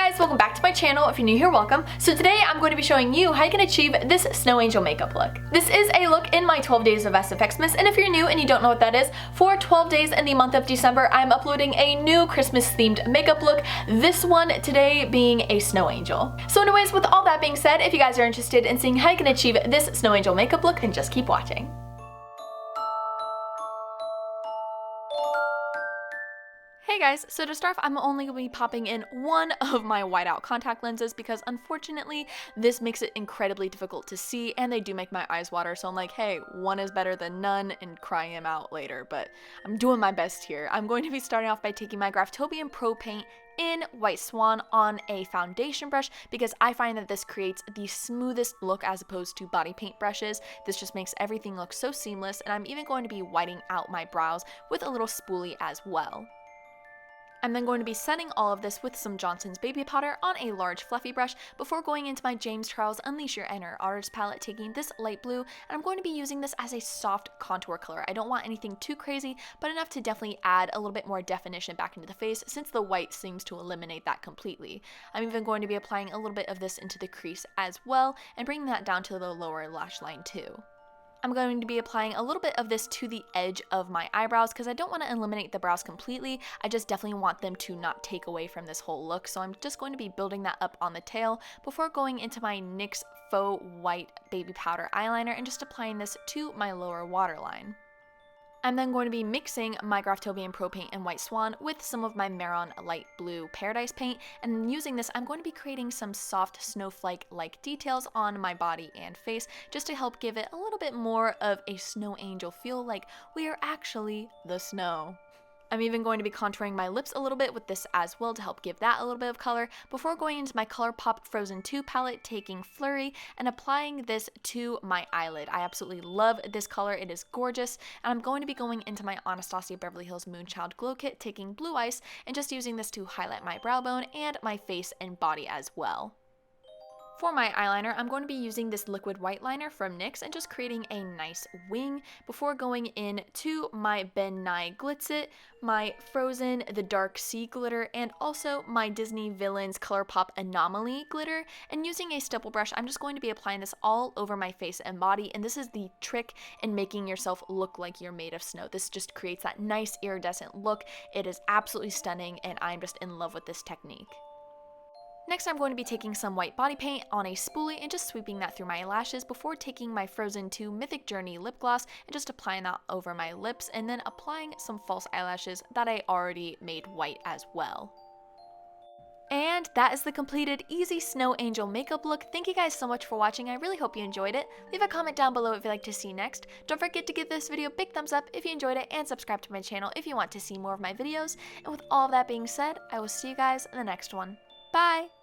guys, welcome back to my channel. If you're new here, welcome. So today I'm going to be showing you how you can achieve this snow angel makeup look. This is a look in my 12 days of SFX-mas, and if you're new and you don't know what that is, for 12 days in the month of December, I'm uploading a new Christmas themed makeup look, this one today being a snow angel. So anyways, with all that being said, if you guys are interested in seeing how you can achieve this snow angel makeup look, then just keep watching. Hey guys, so to start off, I'm only going to be popping in one of my whiteout contact lenses because unfortunately this makes it incredibly difficult to see and they do make my eyes water, so I'm like, hey, one is better than none and crying them out later, but I'm doing my best here. I'm going to be starting off by taking my Graftobian Pro Paint in White Swan on a foundation brush because I find that this creates the smoothest look as opposed to body paint brushes. This just makes everything look so seamless, and I'm even going to be whiting out my brows with a little spoolie as well. I'm then going to be setting all of this with some Johnson's baby powder on a large fluffy brush before going into my James Charles Unleash Your Inner Artist palette, taking this light blue, and I'm going to be using this as a soft contour color. I don't want anything too crazy, but enough to definitely add a little bit more definition back into the face since the white seems to eliminate that completely. I'm even going to be applying a little bit of this into the crease as well and bringing that down to the lower lash line too. I'm going to be applying a little bit of this to the edge of my eyebrows because I don't want to eliminate the brows completely. I just definitely want them to not take away from this whole look. So I'm just going to be building that up on the tail before going into my NYX Faux White Baby Powder Eyeliner and just applying this to my lower waterline. I'm then going to be mixing my Graftobian Pro Paint in White Swan with some of my Mehron Light Blue Paradise Paint, and using this I'm going to be creating some soft snowflake-like details on my body and face just to help give it a little bit more of a snow angel feel, like we are actually the snow. I'm even going to be contouring my lips a little bit with this as well to help give that a little bit of color before going into my ColourPop Frozen 2 palette, taking Flurry and applying this to my eyelid. I absolutely love this color, it is gorgeous, and I'm going to be going into my Anastasia Beverly Hills Moonchild Glow Kit, taking Blue Ice and just using this to highlight my brow bone and my face and body as well. For my eyeliner, I'm going to be using this liquid white liner from NYX and just creating a nice wing before going in to my Ben Nye Glitzit, my Frozen The Dark Sea glitter, and also my Disney Villains ColourPop Anomaly glitter. And using a stipple brush, I'm just going to be applying this all over my face and body, and this is the trick in making yourself look like you're made of snow. This just creates that nice iridescent look. It is absolutely stunning, and I'm just in love with this technique. Next, I'm going to be taking some white body paint on a spoolie and just sweeping that through my lashes before taking my Frozen 2 Mythic Journey lip gloss and just applying that over my lips, and then applying some false eyelashes that I already made white as well. And that is the completed easy snow angel makeup look. Thank you guys so much for watching. I really hope you enjoyed it. Leave a comment down below if you'd like to see next. Don't forget to give this video a big thumbs up if you enjoyed it, and subscribe to my channel if you want to see more of my videos. And with all of that being said, I will see you guys in the next one. Bye!